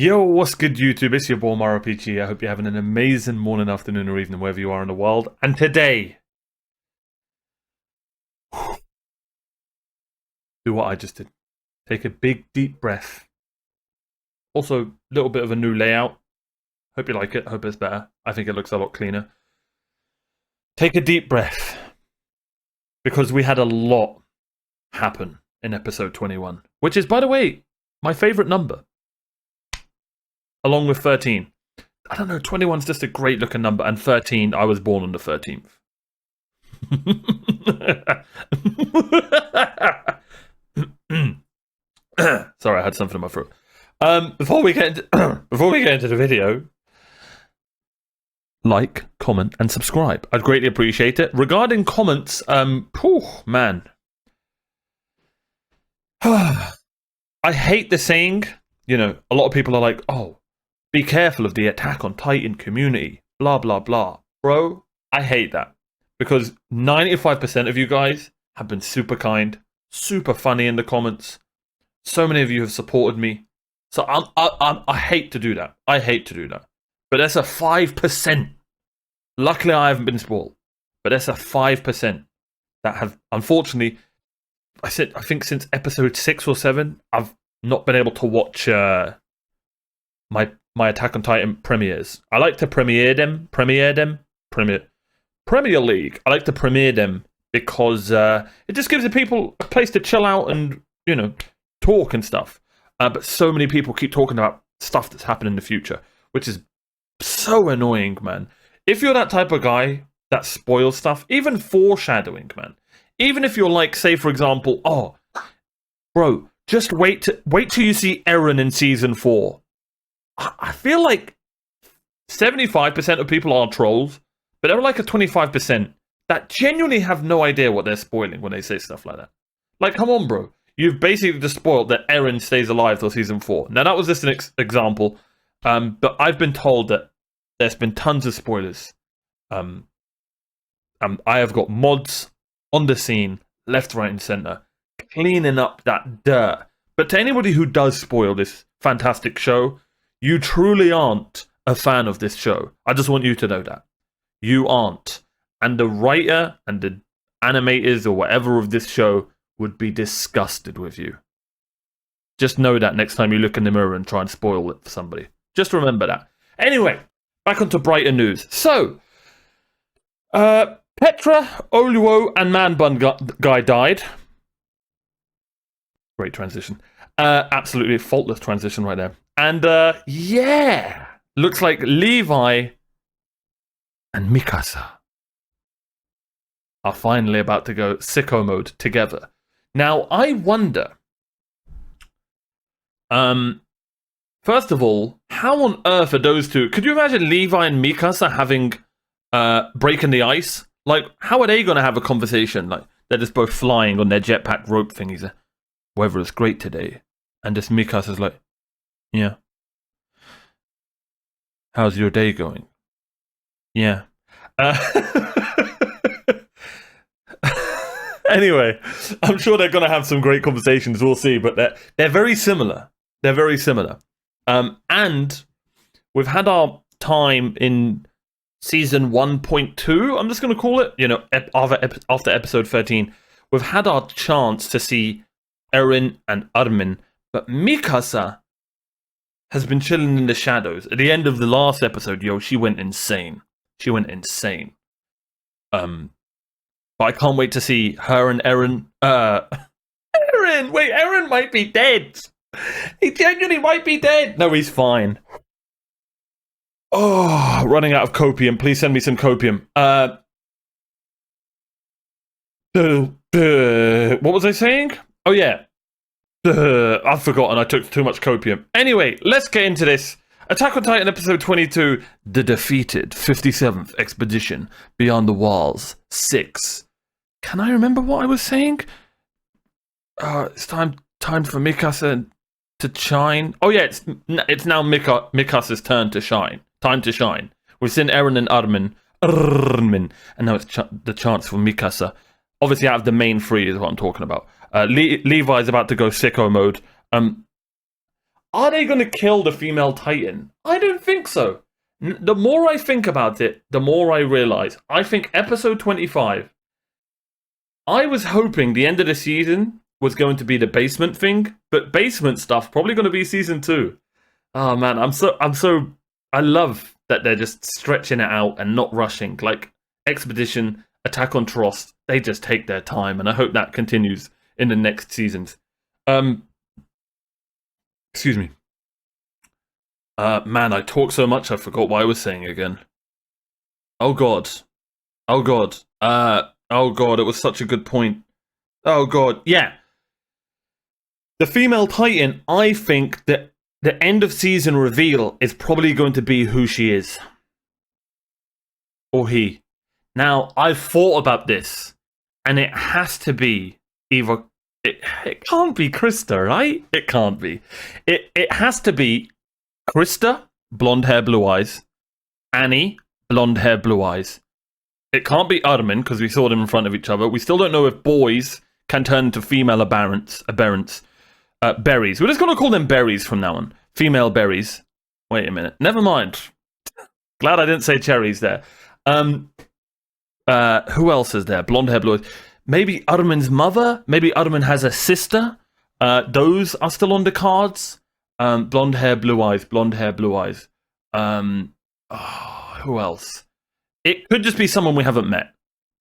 Yo, what's good, YouTube? It's your boy OmarioRpg. I hope you're having an amazing morning, afternoon, or evening, wherever you are in the world. And today, do what I just did. Take a big, deep breath. Also, a little bit of a new layout. Hope you like it. Hope it's better. I think it looks a lot cleaner. Take a deep breath. Because we had a lot happen in episode 21. Which is, by the way, my favorite number. Along with 13. I don't know, 21's just a great looking number, and 13, I was born on the 13th. Sorry, I had something in my throat. Before we get into the video, like, comment, and subscribe. I'd greatly appreciate it. Regarding comments, man. I hate the saying, you know, a lot of people are like, oh, be careful of the Attack on Titan community, blah, blah, blah. Bro, I hate that. Because 95% of you guys have been super kind, super funny in the comments. So many of you have supported me. So I hate to do that. I hate to do that. But that's a 5%. Luckily, I haven't been spoiled. But that's a 5% that have, unfortunately, I think since episode 6 or 7, I've not been able to watch my Attack on Titan premieres. I like to Premier League. I like to premiere them because it just gives the people a place to chill out and, you know, talk and stuff. But so many people keep talking about stuff that's happened in the future, which is so annoying, man. If you're that type of guy that spoils stuff, even foreshadowing, man. Even if you're like, say, for example, oh, bro, just wait till you see Eren in season 4. I feel like 75% of people are trolls, but there are like a 25% that genuinely have no idea what they're spoiling when they say stuff like that. Like, come on, bro. You've basically just spoiled that Eren stays alive till season 4. Now, that was just an example, but I've been told that there's been tons of spoilers. I have got mods on the scene, left, right, and center, cleaning up that dirt. But to anybody who does spoil this fantastic show, you truly aren't a fan of this show. I just want you to know that. You aren't. And the writer and the animators or whatever of this show would be disgusted with you. Just know that next time you look in the mirror and try and spoil it for somebody. Just remember that. Anyway, back onto brighter news. So, Petra, Oluo, and Man Bun guy died. Great transition. Absolutely faultless transition right there. And, yeah, looks like Levi and Mikasa are finally about to go sicko mode together. Now, I wonder, first of all, how on earth are those two? Could you imagine Levi and Mikasa having, breaking the ice? Like, how are they going to have a conversation? Like, they're just both flying on their jetpack rope thingies. Weather is great today. And this Mikasa's like, yeah. How's your day going? Yeah. Anyway, I'm sure they're going to have some great conversations. We'll see. But they're very similar. They're very similar. And we've had our time in season 1.2, I'm just going to call it. You know, after episode 13, we've had our chance to see Eren and Armin. But Mikasa has been chilling in the shadows. At the end of the last episode, yo, she went insane. She went insane. But I can't wait to see her and Eren. Eren! Wait, Eren might be dead. He genuinely might be dead. No, he's fine. Oh, running out of copium. Please send me some copium. What was I saying? Oh, yeah. I've forgotten. I took too much copium. Anyway, let's get into this. Attack on Titan episode 22, The Defeated 57th Expedition Beyond the Walls 6. Can I remember what I was saying? It's time for Mikasa to shine. Oh yeah, it's now Mikasa's turn to shine. Time to shine. We've seen Eren and Armin, and now it's the chance for Mikasa. Obviously, out of the main three is what I'm talking about. Levi's about to go sicko mode. Are they going to kill the female Titan? I don't think so. The more I think about it, the more I realize. I think episode 25, I was hoping the end of the season was going to be the basement thing, but basement stuff probably going to be season 2. Oh man, I love that they're just stretching it out and not rushing. Like Expedition, Attack on Trost, they just take their time, and I hope that continues in the next seasons. Excuse me. Man, I talk so much I forgot what I was saying again. Oh god. Oh god. Oh god, it was such a good point. Oh god, yeah. The female Titan, I think that the end of season reveal is probably going to be who she is. Or he. Now, I've thought about this, and it has to be either... It can't be Krista, right? It can't be. It has to be Krista, blonde hair, blue eyes. Annie, blonde hair, blue eyes. It can't be Armin, because we saw them in front of each other. We still don't know if boys can turn into female aberrants. Berries. We're just going to call them berries from now on. Female berries. Wait a minute. Never mind. Glad I didn't say cherries there. Who else is there? Blonde hair, blue eyes. Maybe Armin's mother. Maybe Armin has a sister. Those are still on the cards. Blonde hair, blue eyes. Blonde hair, blue eyes. Who else? It could just be someone we haven't met.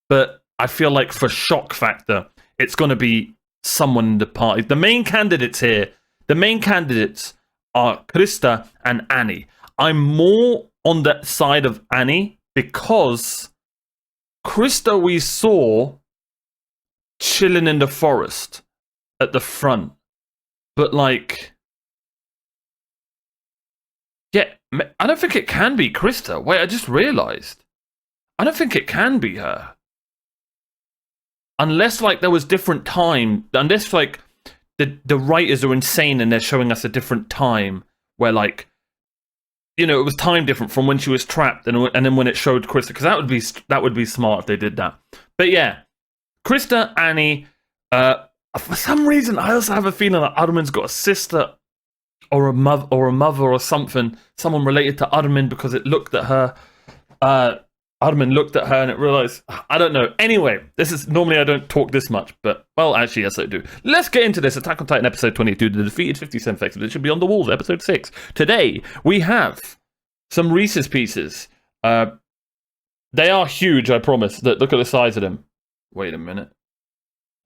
But I feel like for shock factor, it's going to be someone in the party. The main candidates here, the main candidates are Krista and Annie. I'm more on the side of Annie because Krista we saw chilling in the forest at the front. But like, yeah, I don't think it can be Krista. Wait, I just realized. I don't think it can be her. Unless, like, there was different time. Unless, like, the writers are insane and they're showing us a different time where, like, you know, it was time different from when she was trapped and then when it showed Krista. Because that would be smart if they did that. But yeah, Krista, Annie. For some reason, I also have a feeling that Armin's got a sister or a mother or something. Someone related to Armin because it looked at her. Armin looked at her and it realized, I don't know. Anyway, this is normally I don't talk this much, but well, actually, yes, I do. Let's get into this. Attack on Titan episode 22, the defeated 50 Cent Expedition should be on the walls, episode 6. Today, we have some Reese's Pieces. They are huge, I promise. Look at the size of them. Wait a minute.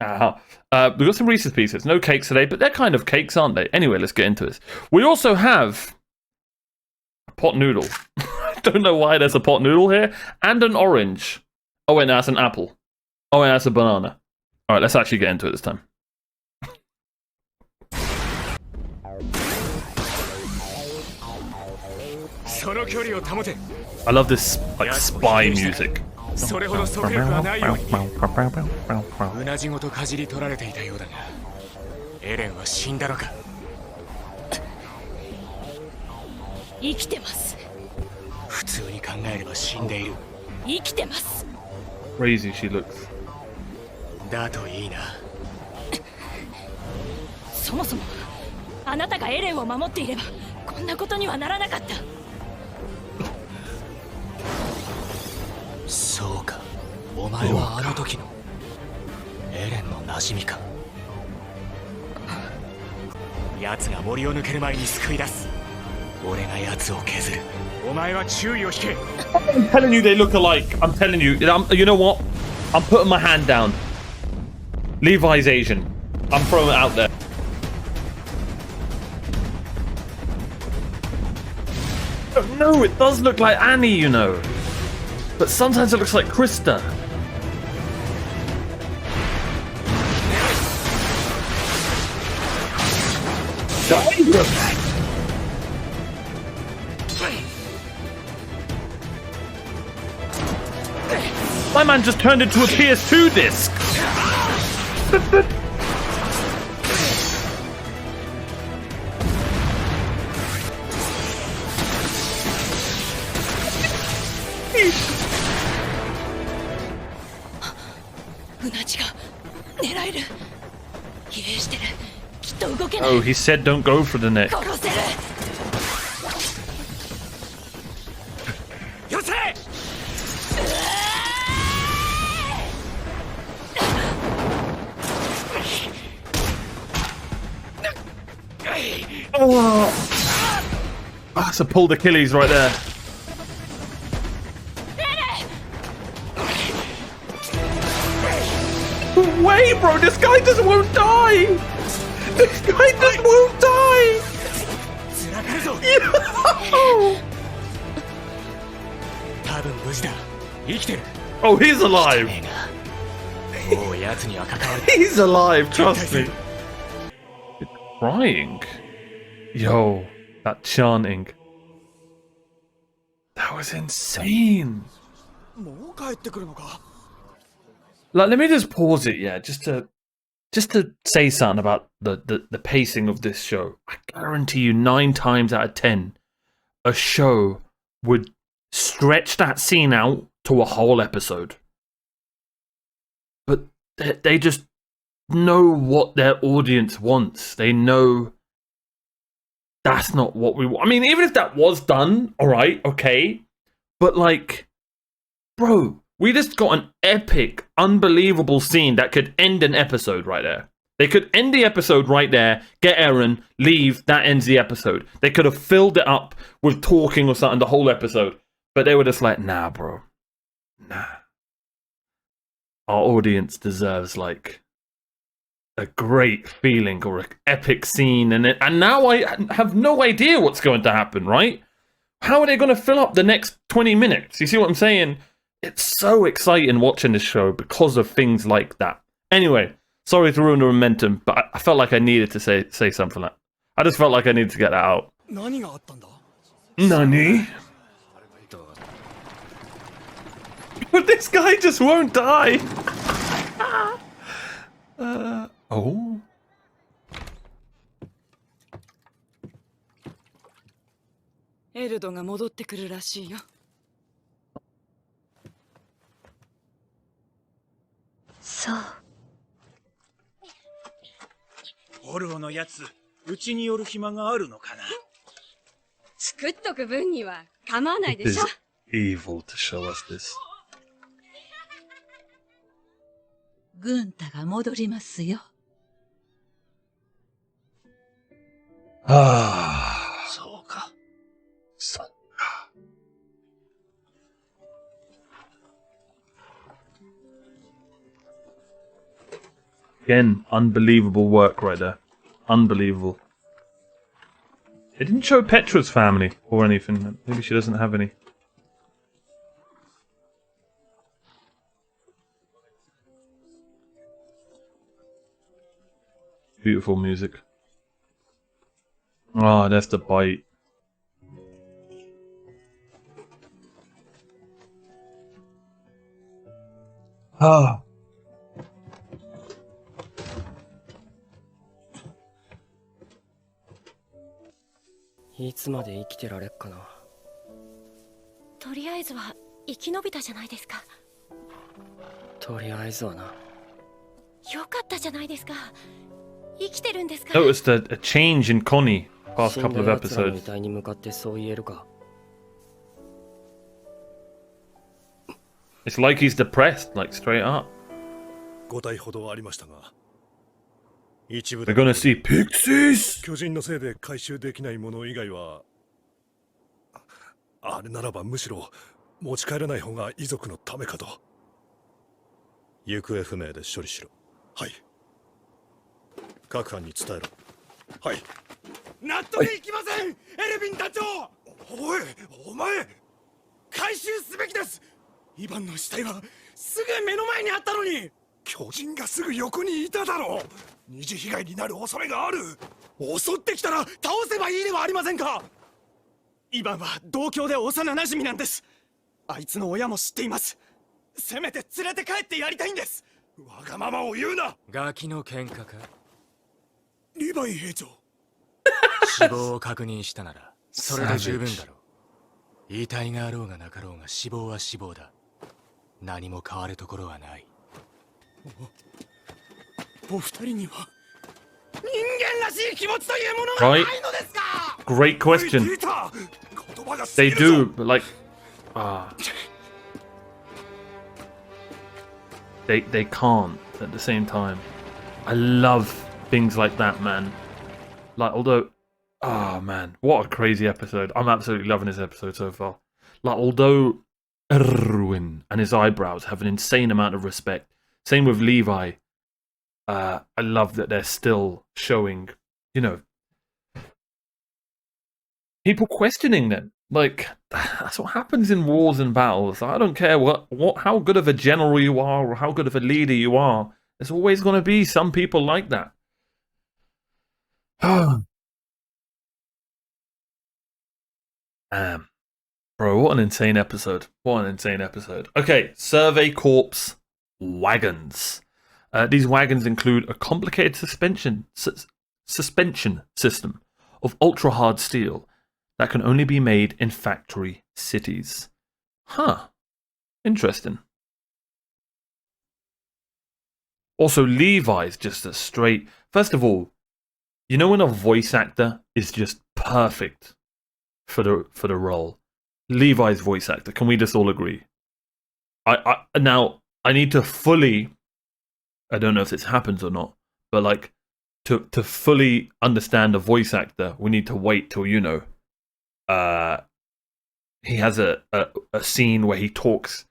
We've got some Reese's Pieces. No cakes today, but they're kind of cakes, aren't they? Anyway, let's get into this. We also have a pot noodle. Don't know why there's a pot noodle here, and an orange. Oh wait, no, that's an apple. Oh wait, that's a banana. All right, let's actually get into it this time. I love this like spy music. Crazy she looks. だといいな。そもそもあなたがエレンを守っていればこんなことにはならなかった。そうか。お前はあの時のエレンの馴染みか。奴が森を抜ける前に救い出す。俺が奴を削る。お前は注意を引け。I'm telling you they look alike. I'm telling you. You know what? I'm putting my hand down. Levi's Asian. I'm throwing it out there. No, it does look like Annie, you know. But sometimes it looks like Krista. My man just turned into a PS2 disc. Oh, he said don't go for the neck. よせ Oh, that's a pulled Achilles right there. Wait, bro, this guy just won't die. This guy just won't die. Yo! 多分無事だ生きてる Oh, he's alive. もう奴には関わる He's alive, trust me. Crying. Yo, that chanting. That was insane. もう帰ってくるのか Like, let me just pause it, yeah, just to say something about the pacing of this show. I guarantee you 9 times out of 10, a show would stretch that scene out to a whole episode. But they just know what their audience wants. They know that's not what we want. I mean, even if that was done, alright, okay. But like, bro, we just got an epic, unbelievable scene that could end an episode right there. They could end the episode right there, get Eren, leave, that ends the episode. They could have filled it up with talking or something the whole episode. But they were just like, nah, bro. Nah. Our audience deserves, like, a great feeling or an epic scene. And now I have no idea what's going to happen, right? How are they going to fill up the next 20 minutes? You see what I'm saying? It's so exciting watching this show because of things like that. Anyway, sorry to ruin the momentum, but I felt like I needed to say something like that. I just felt like I needed to get that out. 何があったんだ Nani? But this guy just won't die. Oh. エルドが戻ってくるらしいよ。そう。オルオのやつ、うちに寄る暇があるのかな。作っとく分には構わないでしょ。Evil to show us this. 軍太が戻りますよ。そうか。So. Again, unbelievable work right there. Unbelievable. They didn't show Petra's family or anything. Maybe she doesn't have any. Beautiful music. Ah, that's the bite. Ah. いつまで生きてられっかな。とりあえずは生き延びたじゃないですか。とりあえずはな。よかったじゃないですか。生きてるんですか。Noticed a change in Connie past 死ん couple だ of 奴らの遺 episodes. 体に向かってそう言えるか。It's like he's depressed, like straight up. 5体ほどありましたが、一部 We're gonna see pixies. 巨人のせいで回収できないもの以外は、あれならばむしろ持ち帰らない方が遺族のためかと。行方不明で処理しろ。はい。各班に伝えろ。はい。納得いきません、エルヴィン団長。おい、お前。回収すべきです。イヴァンの死体はすぐ目の前にあったのに。巨人がすぐ横にいただろう。二次被害になる恐れがある。襲ってきたら倒せばいいではありませんか。イヴァンは同郷で幼馴染なんです。あいつの親も知っています。せめて連れて帰ってやりたいんです。わがままを言うな。ガキの喧嘩か。リヴァイ兵長。死亡を確認したならそれで十分だろう。遺体があろうがなかろうが死亡は死亡だ。何も変わるところはない。お二人には人間しい気持ちというものが Right? ないのですか。 Great question. ピーター、言葉が過 They ぎるぞ。 do, but like, they can't at the same time. I love things like that, man. Like, although, oh man, what a crazy episode! I'm absolutely loving this episode so far. Like, although Erwin and his eyebrows have an insane amount of respect. Same with Levi. I love that they're still showing, you know, people questioning them. Like, that's what happens in wars and battles. I don't care how good of a general you are or how good of a leader you are. There's always going to be some people like that. Bro, what an insane episode. What an insane episode. Okay, Survey Corps wagons. These wagons include a complicated suspension system of ultra-hard steel that can only be made in factory cities. Huh. Interesting. Also, Levi's just a straight... First of all, you know when a voice actor is just perfect for the role? Levi's voice actor. Can we just all agree? Now, I need to fully... I don't know if this happens or not, but like, to fully understand a voice actor, we need to wait till, you know, he has a scene where he talks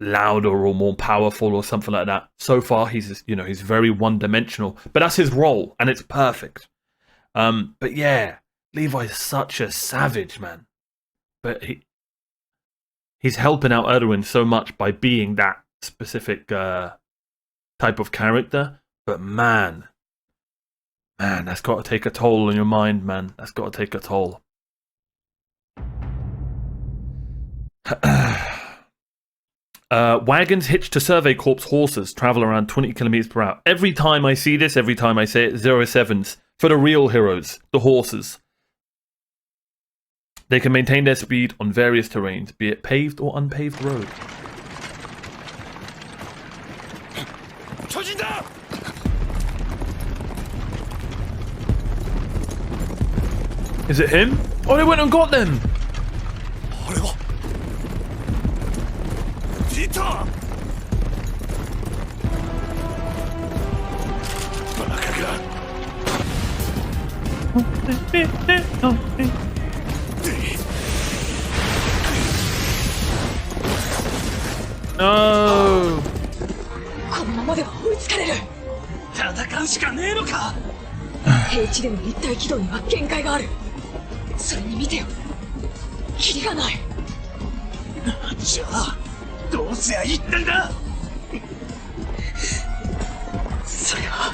louder or more powerful or something like that. So far, he's very one-dimensional, but that's his role, and it's perfect. But yeah, Levi's such a savage, man. But he's helping out Erwin so much by being that specific type of character. But man, that's got to take a toll on your mind, man. That's got to take a toll. Wagons hitched to Survey Corps horses travel around 20 kilometers per hour. Every time I see this, every time I say it, 07s for the real heroes, the horses. They can maintain their speed on various terrains, be it paved or unpaved road. Is it him? Oh, they went and got them! No! このままでは追いつかれる。戦うしかねえのか。平地での立体軌道には限界がある。それに見てよ、キリがない。じゃあどうすりゃいいってんだ。それは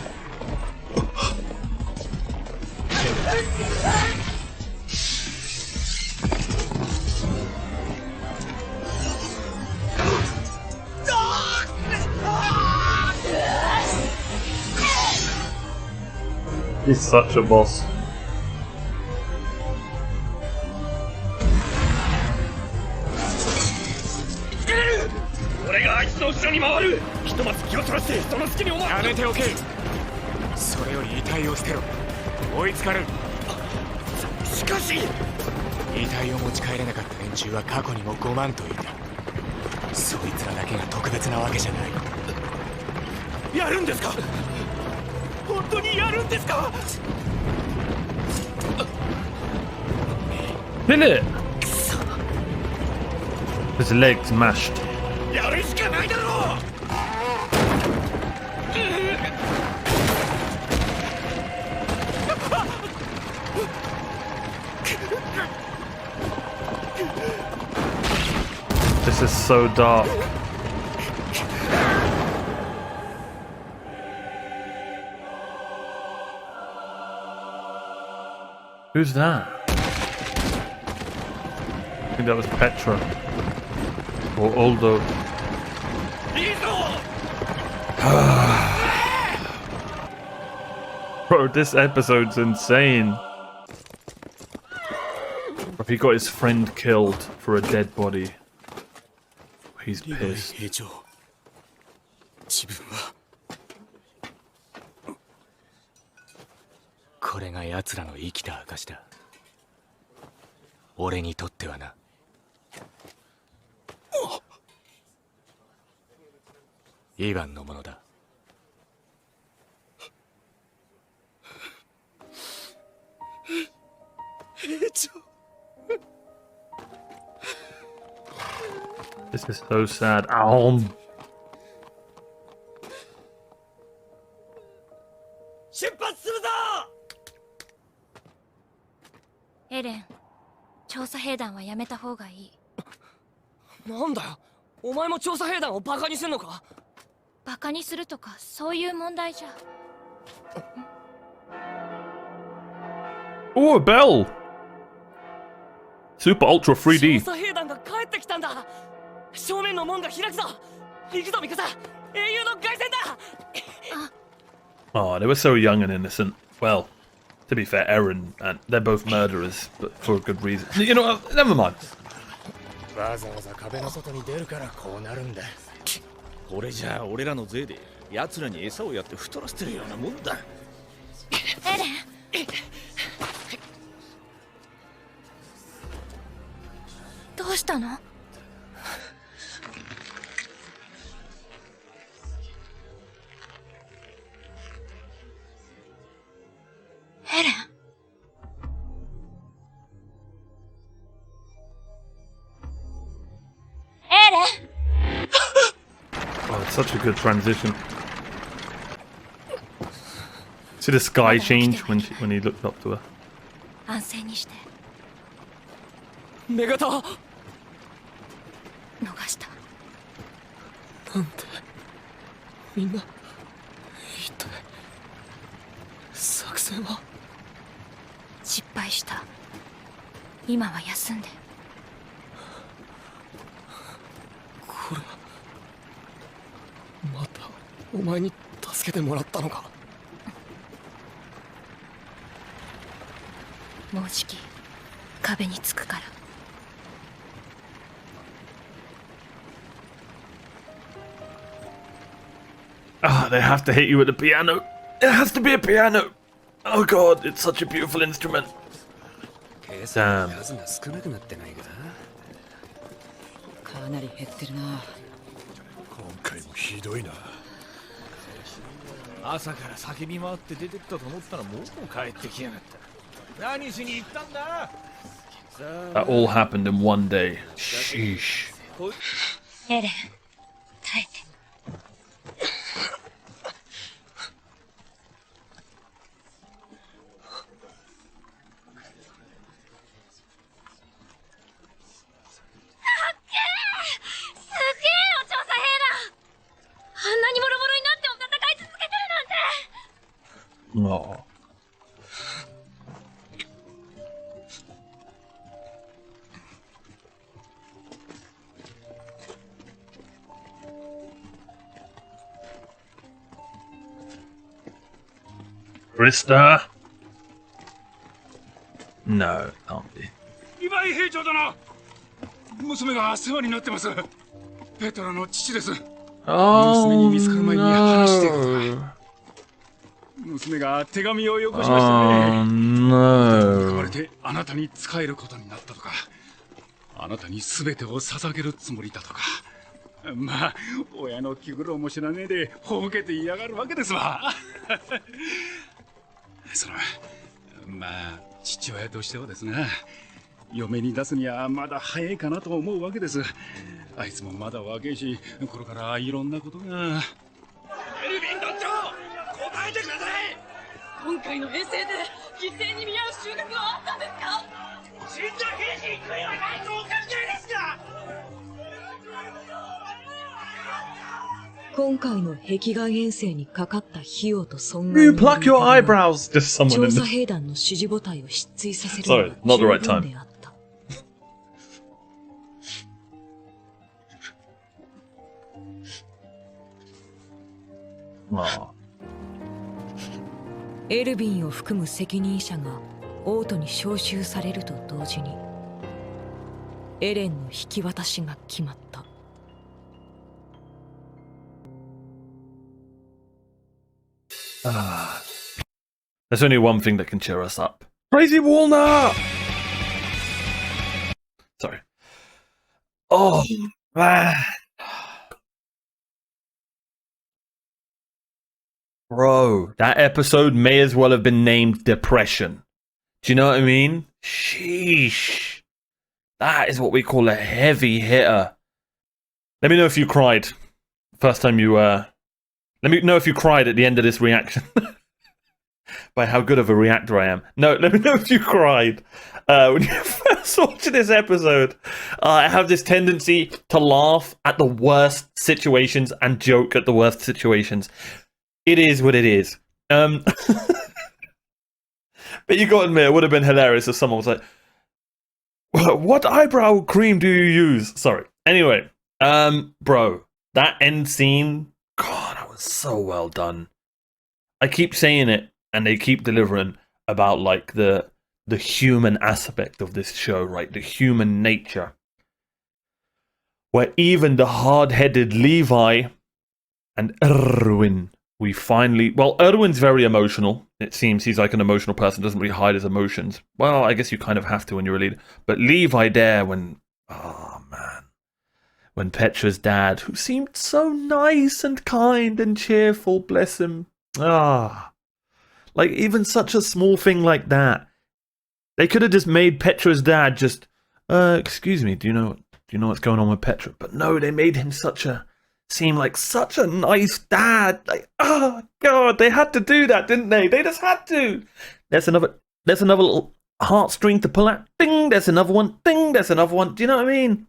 He's such a boss. Kill it! His legs mashed. This is so dark. Who's that? I think that was Petra. Or Aldo. Bro, this episode's insane. Bro, he got his friend killed for a dead body. He's pissed. ここれが奴らの生きた証だ。俺にとってはな。イヴァンのものだ。兵長。 This is so sad. Ow. 出発するぞ。エレン、調査兵団はやめた方がいい。なんだよ、お前も調査兵団をバカにすんのか？バカにするとかそういう問題じゃ。 Oh, a bell. Super Ultra 3D. 調査兵団が帰ってきたんだ。正面の門が開くぞ。行くぞミカサ、英雄の凱旋だ。 Oh, they were so young and innocent. Well, to be fair, Eren and they're both murderers, but for a good reason. You know what? Never mind. わざわざ壁の外に出るからこうなるんだ。これじゃあ俺らの税で奴らに餌をやって太らせてるようなもんだ。エレン、どうしたの？エレン、エレン。 Oh, it's such a good transition. See the sky change when he looked up to her. 安静にして。メガタ、逃した。なんでみんな一体作戦は？失敗した。今は休んで。これはまたお前に助けてもらったのか？もうじき壁につくから。 Ah, they have to hit you with a piano. It has to be a piano. Oh god, it's such a beautiful instrument. Damn. 数が少なくなってないか？かなり減ってるな。今回もひどいな。朝から叫び回って出てきたと思ったらもう帰ってきやがった。何しに行ったんだ？ That all happened in one day. Sheesh. エレン、耐えて。 Oh. Krista? No, can't be. 今井兵長殿、娘が世話になってます。ペトラの父です。 Oh, 娘に見つかる前に話してください。 no. 娘が手紙をよこしましたね。 Oh, no. 書かれてあなたに仕えることになったとか、あなたに全てを捧げるつもりだとか。まあ親の気苦労も知らねえでほうけて嫌がるわけですわ。そのまあ父親としてはですね、嫁に出すにはまだ早いかなと思うわけです。あいつもまだ若いし、これからいろんなことが。エルヴィン団長、答えてください。今回の遠征で犠牲に見合う収穫はあったんですか？死んだ兵士に悔いはないとお考えですか？ 今回の壁外遠征にかかった費用と損 You 害 pluck your eyebrows. Just someone 調 in 査 the... 兵団の支持母体を失墜させる Sorry, の not the が right 十 time. 分であった。 Oh. エルヴィンを含む責任者が王都に召集されると同時にエレンの引き渡しが決まった。Ah. There's only one thing that can cheer us up. Crazy Walnut! Sorry. Oh, man. Bro, that episode may as well have been named Depression. Do you know what I mean? Sheesh. That is what we call a heavy hitter. Let me know if you cried. First time you, let me know if you cried at the end of this reaction. By how good of a reactor I am. No, let me know if you cried. When you first watch this episode, I have this tendency to laugh at the worst situations and joke at the worst situations. It is what it is. But you got to admit, it would have been hilarious if someone was like, what eyebrow cream do you use? Sorry. Anyway, bro, that end scene, God, that was so well done. I keep saying it, and they keep delivering about like the human aspect of this show, right? The human nature. Where even the hard-headed Levi and Erwin, we finally... Well, Erwin's very emotional. It seems he's like an emotional person, doesn't really hide his emotions. Well, I guess you kind of have to when you're a leader. But Levi there when... Oh, man. When Petra's dad, who seemed so nice and kind and cheerful, bless him. Ah... Like, even such a small thing like that. They could have just made Petra's dad just, excuse me, do you know what's going on with Petra? But no, they made him seem like such a nice dad. Like, oh, God, they had to do that, didn't they? They just had to. There's another little heartstring to pull out. Ding, there's another one. Ding, there's another one. Do you know what I mean?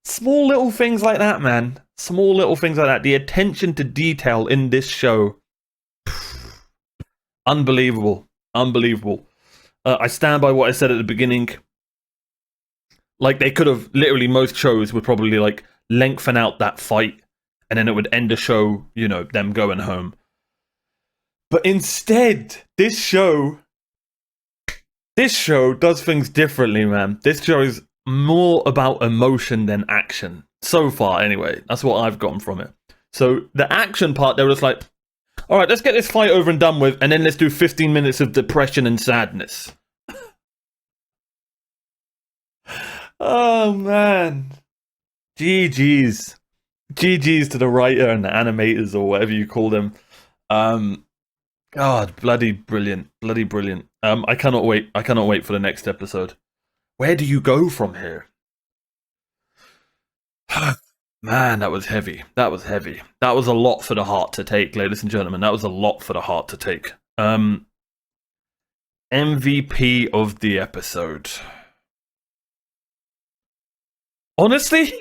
Small little things like that, man. Small little things like that. The attention to detail in this show. Unbelievable. I stand by what I said at the beginning. Like, they could have, literally, most shows would probably, like, lengthen out that fight, and then it would end the show, you know, them going home. But instead, this show does things differently, man. This show is more about emotion than action. So far, anyway. That's what I've gotten from it. So, the action part, they were just like, all right, let's get this fight over and done with, and then let's do 15 minutes of depression and sadness. Oh, man. GG's. GG's to the writer and the animators, or whatever you call them. God, bloody brilliant. Bloody brilliant. I cannot wait. I cannot wait for the next episode. Where do you go from here? Man, that was heavy. That was heavy. That was a lot for the heart to take, ladies and gentlemen. That was a lot for the heart to take. MVP of the episode. Honestly,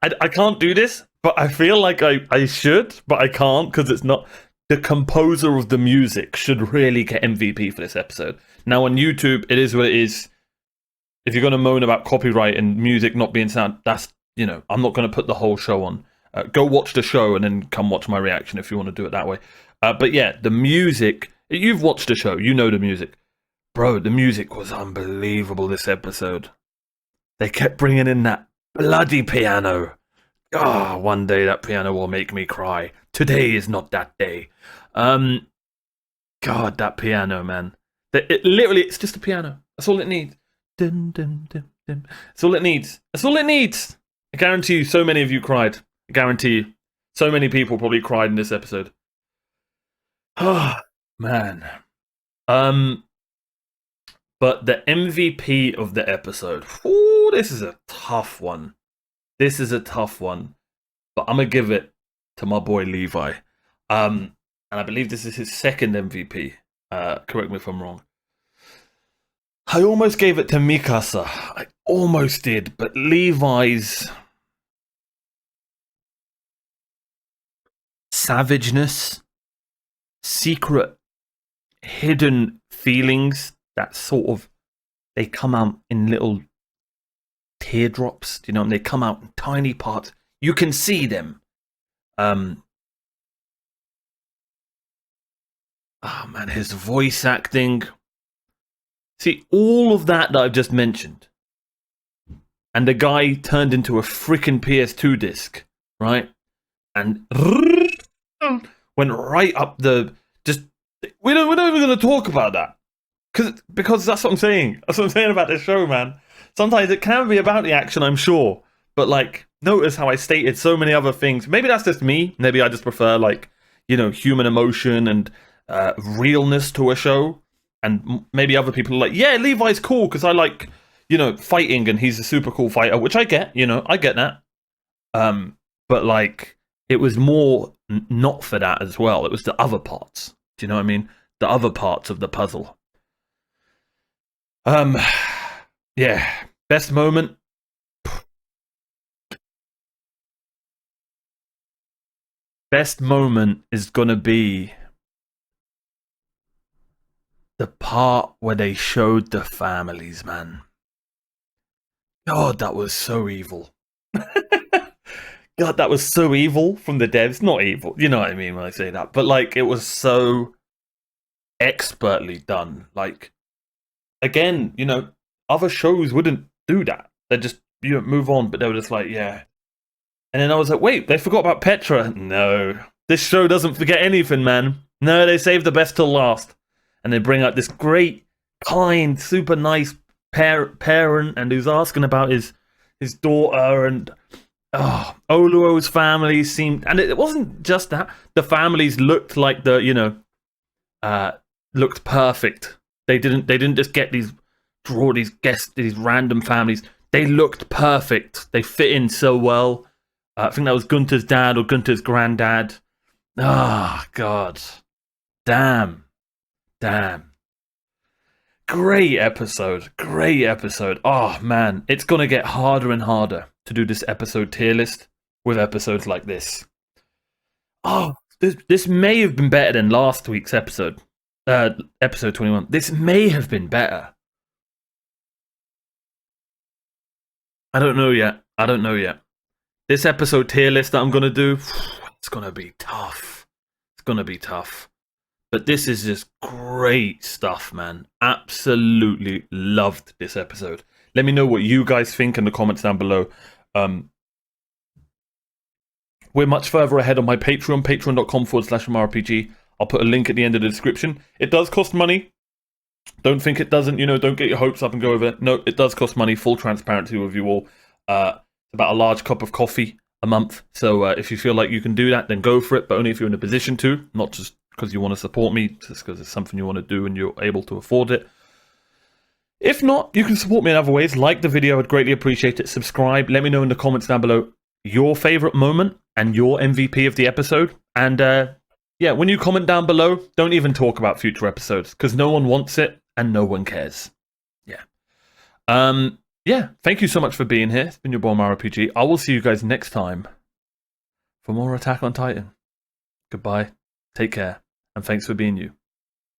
I can't do this, but I feel like I should, but I can't because it's not... The composer of the music should really get MVP for this episode. Now, on YouTube, it is what it is. If you're going to moan about copyright and music not being sound, that's... You know, I'm not going to put the whole show on. Go watch the show and then come watch my reaction if you want to do it that way. But yeah, the music... You've watched the show. You know the music. Bro, the music was unbelievable this episode. They kept bringing in that bloody piano. Ah, one day that piano will make me cry. Today is not that day. God, that piano, man. It's just a piano. That's all it needs. Dun, dun, dun, dun. That's all it needs. That's all it needs. I guarantee you so many of you cried. I guarantee you. So many people probably cried in this episode. Oh, man. But the MVP of the episode. Ooh, this is a tough one. This is a tough one. But I'm going to give it to my boy Levi. And I believe this is his second MVP. Correct me if I'm wrong. I almost gave it to Mikasa. I almost did. But Levi's... savageness, secret, hidden feelings that sort of, they come out in little teardrops, you know, and they come out in tiny parts. You can see them. Oh man, his voice acting. See, all of that I've just mentioned. And the guy turned into a freaking PS2 disc, right? And went right up the... Just we're not even going to talk about that. Because that's what I'm saying. That's what I'm saying about this show, man. Sometimes it can be about the action, I'm sure. But, like, notice how I stated so many other things. Maybe that's just me. Maybe I just prefer, like, you know, human emotion and realness to a show. And maybe other people are like, yeah, Levi's cool because I like, you know, fighting and he's a super cool fighter, which I get, you know, I get that. But, like, it was more not for that as well. It was the other parts. Do you know what I mean? The other parts of the puzzle. Yeah. Best moment. Best moment is gonna be the part where they showed the families, man. God, that was so evil. God, that was so evil from the devs. Not evil, you know what I mean when I say that. But, like, it was so expertly done. Like, again, you know, other shows wouldn't do that. They'd just, you know, move on, but they were just like, yeah. And then I was like, wait, they forgot about Petra. No, this show doesn't forget anything, man. No, they saved the best till last. And they bring out this great, kind, super nice parent, and who's asking about his daughter, and Oluo's family seemed, and it wasn't just that. The families looked like the, you know, looked perfect. They didn't just draw these random families. They looked perfect. They fit in so well. I think that was Gunther's dad or Gunther's granddad. Ah, God. Damn. Great episode. Oh, man. It's going to get harder and harder to do this episode tier list with episodes like this. Oh, this may have been better than last week's episode. Episode 21. This may have been better. I don't know yet. This episode tier list that I'm going to do, it's going to be tough. But this is just great stuff, man. Absolutely loved this episode. Let me know what you guys think in the comments down below. We're much further ahead on my Patreon, patreon.com/OmarioRpg. I'll put a link at the end of the description. It does cost money. Don't think it doesn't, you know, don't get your hopes up and go over it. No, it does cost money. Full transparency with you all. About a large cup of coffee a month. So if you feel like you can do that, then go for it. But only if you're in a position to, not just because you want to support me, just because it's something you want to do and you're able to afford it. If not, you can support me in other ways. Like the video, I'd greatly appreciate it. Subscribe. Let me know in the comments down below your favorite moment and your MVP of the episode. And yeah, when you comment down below, don't even talk about future episodes because no one wants it and no one cares. Yeah. Yeah, thank you so much for being here. It's been your boy OmarioRpg. I will see you guys next time for more Attack on Titan. Goodbye, take care, and thanks for being you.